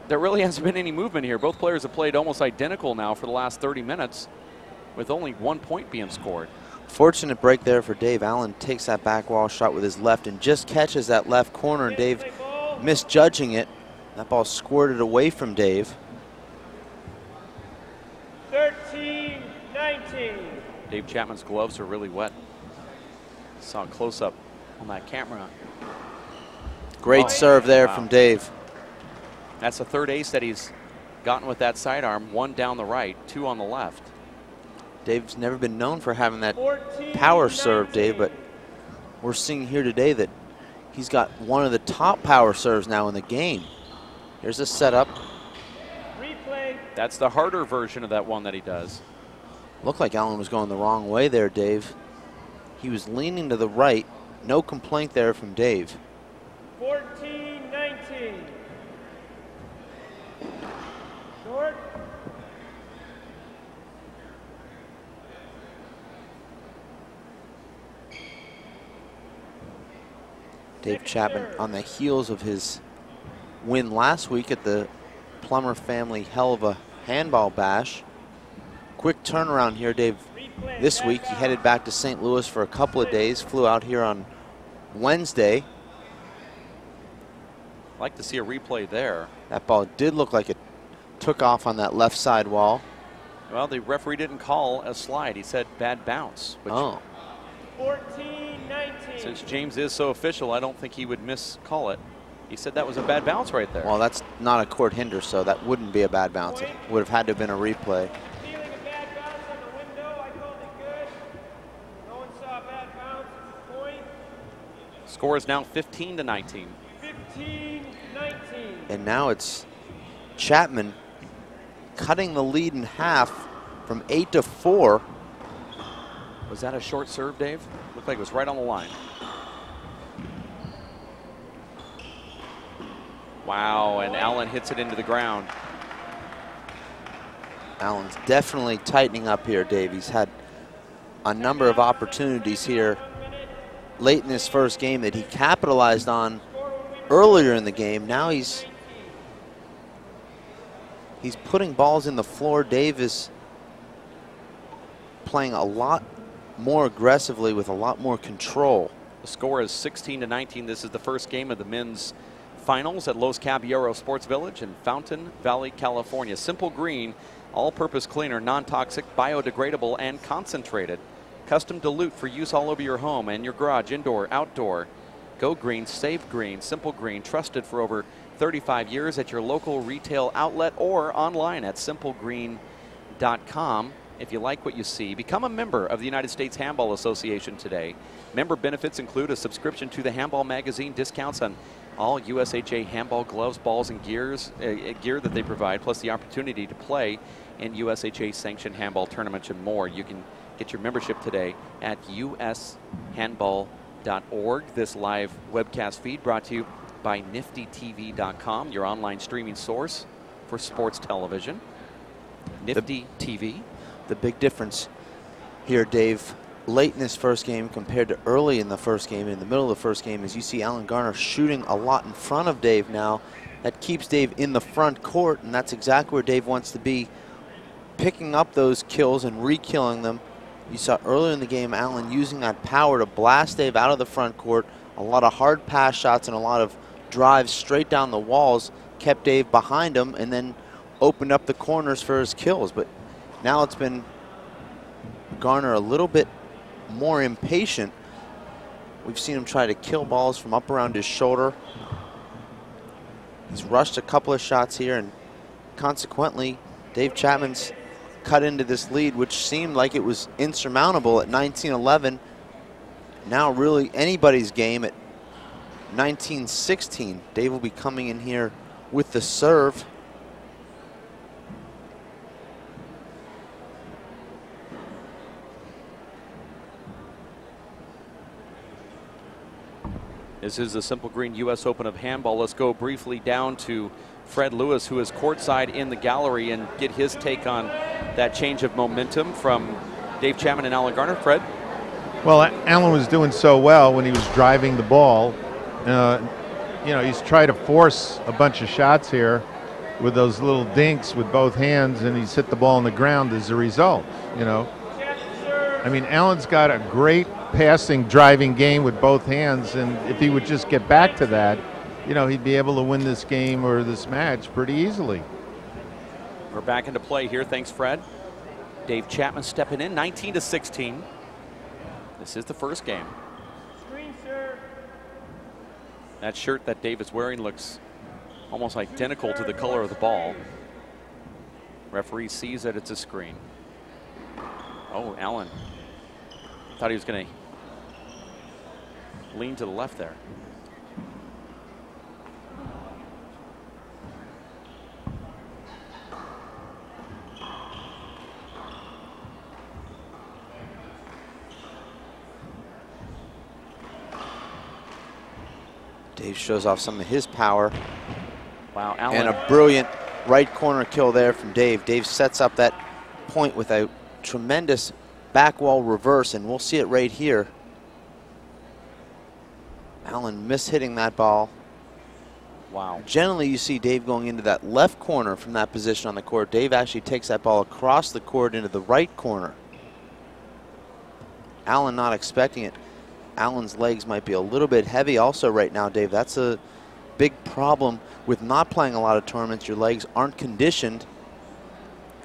there really hasn't been any movement here. Both players have played almost identical now for the last 30 minutes, with only 1 point being scored. Fortunate break there for Dave. Allen takes that back wall shot with his left and just catches that left corner, and Dave misjudging it. That ball squirted away from Dave. 13-19. Dave Chapman's gloves are really wet. Saw a close-up on that camera. Great serve there from Dave. That's the third ace that he's gotten with that sidearm, 1 down the right, 2 on the left. Dave's never been known for having that power serve, Dave, but we're seeing here today that he's got one of the top power serves now in the game. Here's a setup. Replay. That's the harder version of that one that he does. Looked like Allen was going the wrong way there, Dave. He was leaning to the right. No complaint there from Dave. 14-19. Short. Dave Chapman on the heels of his win last week at the Plummer family hell of a handball bash. Quick turnaround here, Dave. This week he headed back to St. Louis for a couple of days, flew out here on Wednesday. I'd like to see a replay there. That ball did look like it took off on that left side wall. Well, the referee didn't call a slide. He said bad bounce. Which 14-19. Since James is so official, I don't think he would miscall it. He said that was a bad bounce right there. Well, that's not a court hinder, so that wouldn't be a bad bounce. It would have had to have been a replay. Feeling a bad bounce on the window. I called it good. No one saw a bad bounce. It's a point. Score is now 15-19. 15-19. And now it's Chapman cutting the lead in half from 8-4. Was that a short serve, Dave? Looked like it was right on the line. Wow, and Allen hits it into the ground. Allen's definitely tightening up here, Dave. He's had a number of opportunities here late in his first game that he capitalized on earlier in the game. Now he's putting balls in the floor. Dave is playing a lot more aggressively with a lot more control. The score is 16-19. This is the first game of the men's finals at Los Caballeros Sports Village in Fountain Valley, California. Simple Green, all-purpose cleaner, non-toxic, biodegradable, and concentrated. Custom dilute for use all over your home and your garage, indoor, outdoor. Go green, save green. Simple Green, trusted for over 35 years at your local retail outlet or online at simplegreen.com. If you like what you see, become a member of the United States Handball Association today. Member benefits include a subscription to the Handball magazine, discounts on all USHA handball gloves, balls, and gear that they provide, plus the opportunity to play in USHA sanctioned handball tournaments and more. You can get your membership today at ushandball.org. This live webcast feed brought to you by niftytv.com, your online streaming source for sports television. Nifty TV. The big difference here, Dave, late in this first game compared to early in the first game, in the middle of the first game, is you see Alan Garner shooting a lot in front of Dave now. That keeps Dave in the front court, and that's exactly where Dave wants to be, picking up those kills and re-killing them. You saw earlier in the game Allen using that power to blast Dave out of the front court. A lot of hard pass shots and a lot of drives straight down the walls kept Dave behind him and then opened up the corners for his kills. But now it's been Garner a little bit more impatient. We've seen him try to kill balls from up around his shoulder. He's rushed a couple of shots here, and consequently, Dave Chapman's cut into this lead, which seemed like it was insurmountable at 19-11. Now really anybody's game at 19-16. Dave will be coming in here with the serve. This is the Simple Green U.S. Open of Handball. Let's go briefly down to Fred Lewis, who is courtside in the gallery, and get his take on that change of momentum from Dave Chapman and Alan Garner. Fred? Well, Allen was doing so well when he was driving the ball. You know, he's tried to force a bunch of shots here with those little dinks with both hands, and he's hit the ball on the ground as a result, you know. I mean, Allen's got a great passing, driving game with both hands, and if he would just get back to that, you know, he'd be able to win this game or this match pretty easily. We're back into play here. Thanks, Fred. Dave Chapman stepping in, 19-16. This is the first game. Screen serve. That shirt that Dave is wearing looks almost identical to the color of the ball. Referee sees that it's a screen. Oh, Allen. Thought he was going to lean to the left there. Dave shows off some of his power. Wow, Allen. And a brilliant right corner kill there from Dave. Dave sets up that point with a tremendous back wall reverse, and we'll see it right here. Allen mishitting that ball. Wow. Generally, you see Dave going into that left corner from that position on the court. Dave actually takes that ball across the court into the right corner. Allen not expecting it. Allen's legs might be a little bit heavy also right now, Dave. That's a big problem with not playing a lot of tournaments. Your legs aren't conditioned.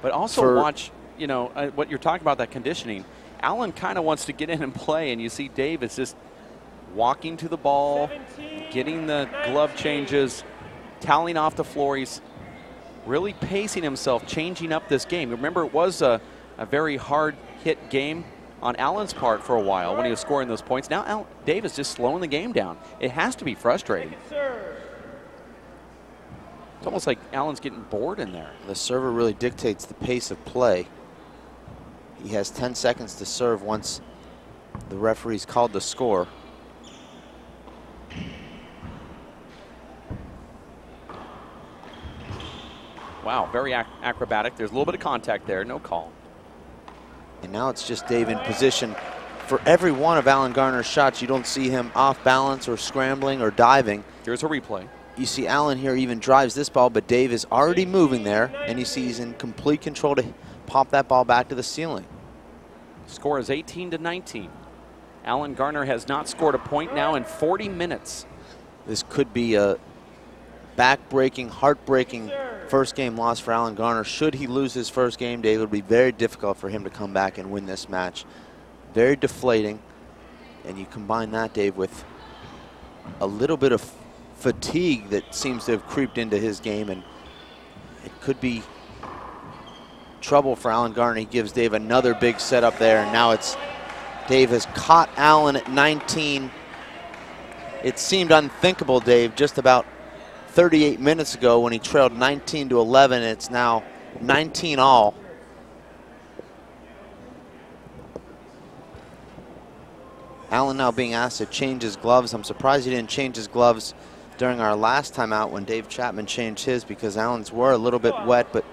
But also watch, you know, what you're talking about, that conditioning. Allen kind of wants to get in and play, and you see Dave is just walking to the ball, getting the glove changes, toweling off the floor. He's really pacing himself, changing up this game. Remember, it was a very hard hit game on Allen's part for a while when he was scoring those points. Now Dave is just slowing the game down. It has to be frustrating. It's almost like Allen's getting bored in there. The server really dictates the pace of play. He has 10 seconds to serve once the referee's called the score. Wow, very acrobatic. There's a little bit of contact there, no call. And now it's just Dave in position. For every one of Allen Garner's shots, you don't see him off balance or scrambling or diving. Here's a replay. You see Allen here even drives this ball, but Dave is already moving there, and you see he's in complete control to pop that ball back to the ceiling. Score is 18-19. Allen Garner has not scored a point now in 40 minutes. This could be a back-breaking, heart-breaking first game loss for Allen Garner. Should he lose his first game, Dave, it would be very difficult for him to come back and win this match. Very deflating. And you combine that, Dave, with a little bit of fatigue that seems to have creeped into his game, and it could be trouble for Allen Garner. He gives Dave another big setup there, and now it's Dave has caught Allen at 19. It seemed unthinkable, Dave, just about 38 minutes ago when he trailed 19-11. It's now 19-all. Allen now being asked to change his gloves. I'm surprised he didn't change his gloves during our last time out when Dave Chapman changed his, because Allen's were a little bit wet. But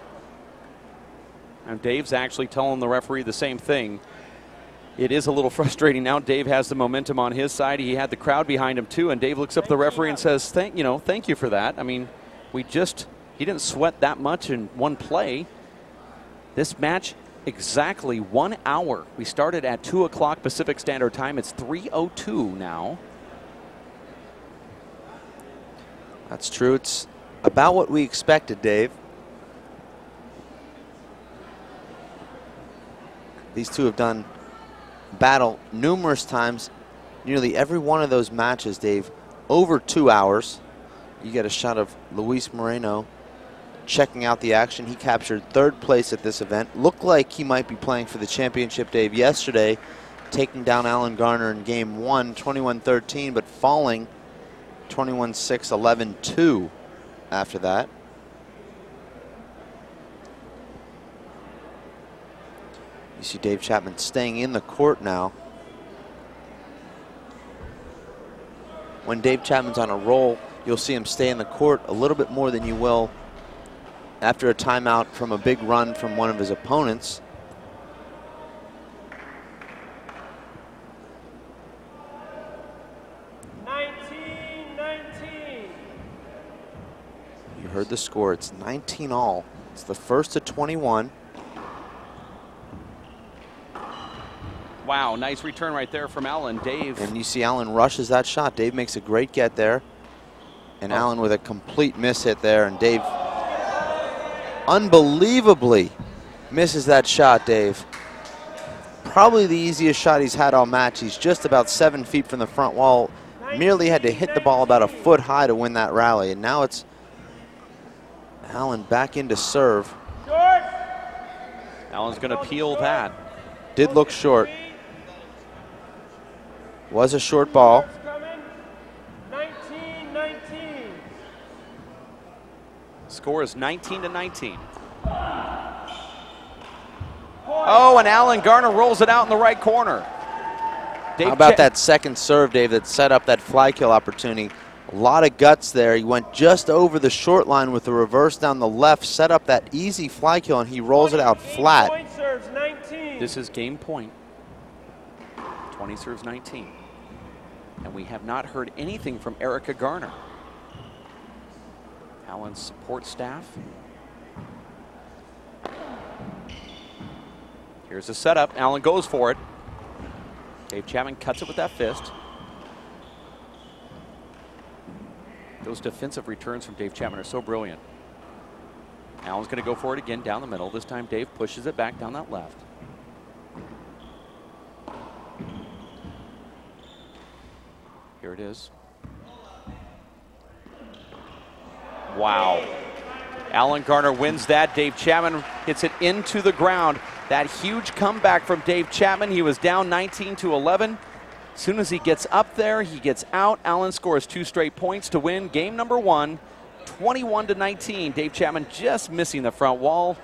and Dave's actually telling the referee the same thing. It is a little frustrating now. Dave has the momentum on his side. He had the crowd behind him too, and Dave looks up at the referee and says, thank you for that. I mean, he didn't sweat that much in one play. This match, exactly 1 hour. We started at 2 o'clock Pacific Standard Time. It's 3:02 now. That's true. It's about what we expected, Dave. These two have done battle numerous times. Nearly every one of those matches, Dave, over 2 hours. You get a shot of Luis Moreno checking out the action. He captured third place at this event. Looked like he might be playing for the championship, Dave, yesterday, taking down Allen Garner in game 1, 21-13, but falling 21-6, 11-2 after that. You see Dave Chapman staying in the court now. When Dave Chapman's on a roll, you'll see him stay in the court a little bit more than you will after a timeout from a big run from one of his opponents. You heard the score. It's 19-all. It's the first to 21. Wow, nice return right there from Allen. Dave. And you see Allen rushes that shot. Dave makes a great get there. And Allen with a complete miss hit there. And Dave unbelievably misses that shot, Dave. Probably the easiest shot he's had all match. He's just about 7 feet from the front wall. Merely had to hit the ball about a foot high to win that rally. And now it's Allen back into serve. Allen's going to peel that. Did look short. Was a short ball. 19-19. Score is 19-19. Oh, and Allen Garner rolls it out in the right corner. How about that second serve, Dave, that set up that fly kill opportunity? A lot of guts there. He went just over the short line with the reverse down the left, set up that easy fly kill, and he rolls it out flat. This is game point. 20 serves 19. And we have not heard anything from Erica Garner. Allen's support staff. Here's the setup. Allen goes for it. Dave Chapman cuts it with that fist. Those defensive returns from Dave Chapman are so brilliant. Allen's going to go for it again down the middle. This time Dave pushes it back down that left. Here it is. Wow. Allen Garner wins that. Dave Chapman hits it into the ground. That huge comeback from Dave Chapman. He was down 19-11. As soon as he gets up there, he gets out. Allen scores 2 straight points to win game number 1, 21-19. Dave Chapman just missing the front wall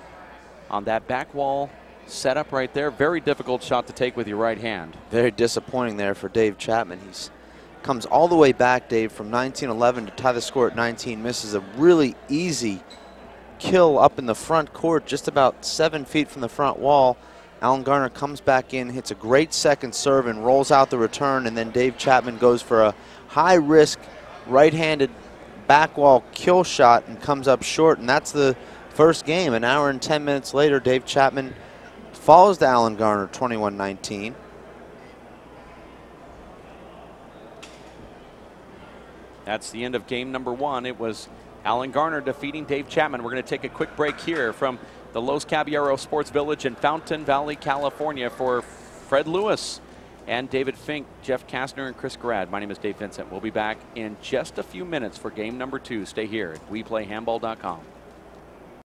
on that back wall setup right there. Very difficult shot to take with your right hand. Very disappointing there for Dave Chapman. He's comes all the way back, Dave, from 19-11 to tie the score at 19. Misses a really easy kill up in the front court, just about 7 feet from the front wall. Allen Garner comes back in, hits a great second serve, and rolls out the return. And then Dave Chapman goes for a high-risk right-handed back wall kill shot and comes up short. And that's the first game. An hour and 10 minutes later, Dave Chapman falls to Allen Garner 21-19. That's the end of game number 1. It was Allen Garner defeating Dave Chapman. We're going to take a quick break here from the Los Caballeros Sports Village in Fountain Valley, California. For Fred Lewis and David Fink, Jeff Kastner, and Chris Grad, my name is Dave Vincent. We'll be back in just a few minutes for game number 2. Stay here at WePlayHandball.com.